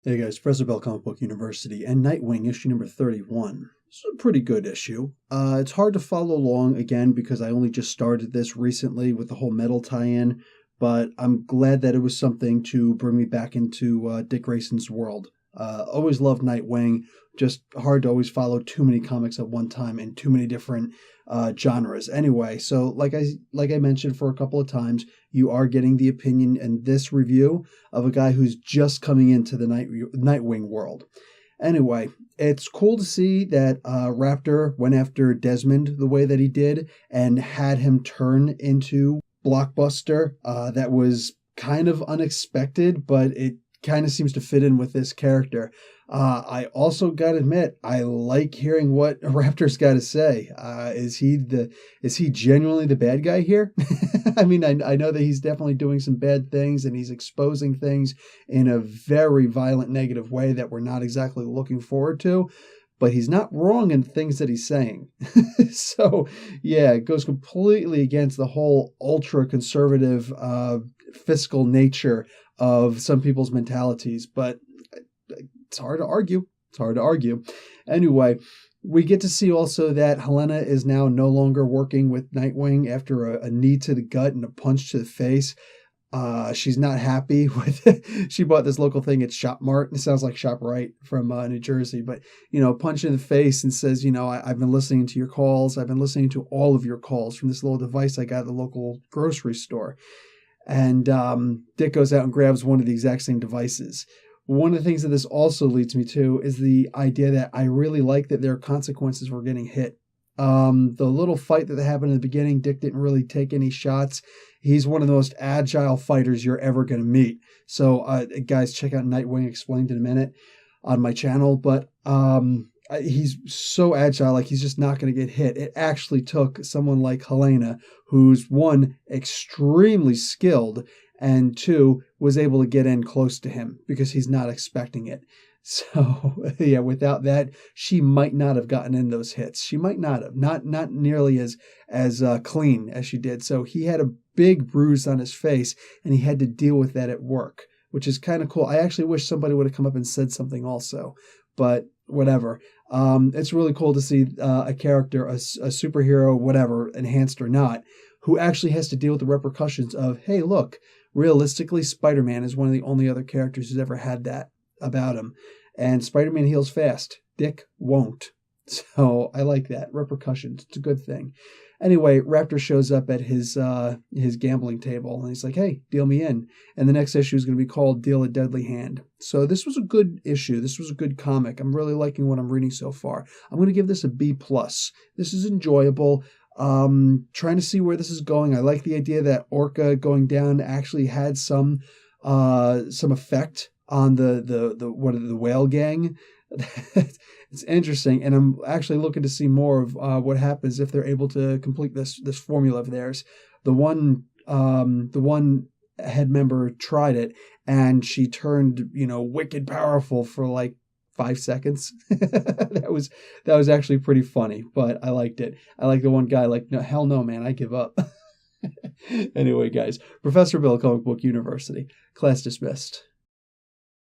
Hey guys, Professor Bell, Comic Book University, and Nightwing, issue number 31. It's a pretty good issue. It's hard to follow along, again, because I only just started this recently with the whole metal tie-in, but I'm glad that it was something to bring me back into Dick Grayson's world. Always loved Nightwing, just hard to always follow too many comics at one time in too many different genres. Anyway, so like I mentioned for a couple of times, you are getting the opinion in this review of a guy who's just coming into the Nightwing world. Anyway, it's cool to see that Raptor went after Desmond the way that he did and had him turn into Blockbuster. That was kind of unexpected, but it kind of seems to fit in with this character. I also gotta admit, I like hearing what Raptor's got to say. Is he genuinely the bad guy here? I mean, I know that he's definitely doing some bad things and he's exposing things in a very violent, negative way that we're not exactly looking forward to. But he's not wrong in things that he's saying. So, yeah, it goes completely against the whole ultra-conservative fiscal nature of some people's mentalities. But it's hard to argue. It's hard to argue. Anyway, we get to see also that Helena is now no longer working with Nightwing after a knee to the gut and a punch to the face. She's not happy with it. She bought this local thing at Shop Mart. It sounds like ShopRite from New Jersey, but, punch in the face and says, I've been listening to your calls. I've been listening to all of your calls from this little device I got at the local grocery store. And Dick goes out and grabs one of the exact same devices. One of the things that this also leads me to is the idea that I really like that there are consequences for getting hit. The little fight that happened in the beginning, Dick didn't really take any shots. He's one of the most agile fighters you're ever going to meet. So, guys, check out Nightwing Explained in a minute on my channel. But he's so agile, like he's just not going to get hit. It actually took someone like Helena, who's one, extremely skilled, and two, was able to get in close to him because he's not expecting it. So, yeah, without that, she might not have gotten in those hits. She might not have. Not nearly as clean as she did. So he had a big bruise on his face, and he had to deal with that at work, which is kind of cool. I actually wish somebody would have come up and said something also, but whatever. It's really cool to see a character, a superhero, whatever, enhanced or not, who actually has to deal with the repercussions of, hey, look, realistically, Spider-Man is one of the only other characters who's ever had that about him. And Spider-Man heals fast. Dick won't. So I like that. Repercussions. It's a good thing. Anyway, Raptor shows up at his gambling table and he's like, hey, deal me in. And the next issue is going to be called Deal a Deadly Hand. So this was a good issue. This was a good comic. I'm really liking what I'm reading so far. I'm going to give this a B+. This is enjoyable. Trying to see where this is going. I like the idea that Orca going down actually had some effect on the whale gang. It's interesting, and I'm actually looking to see more of what happens if they're able to complete this formula of theirs. The one head member tried it, and she turned wicked powerful for like 5 seconds. that was actually pretty funny, but I liked it. I like the one guy like, no, hell no, man, I give up. Anyway, guys, Professor Bill, Comic Book University, class dismissed.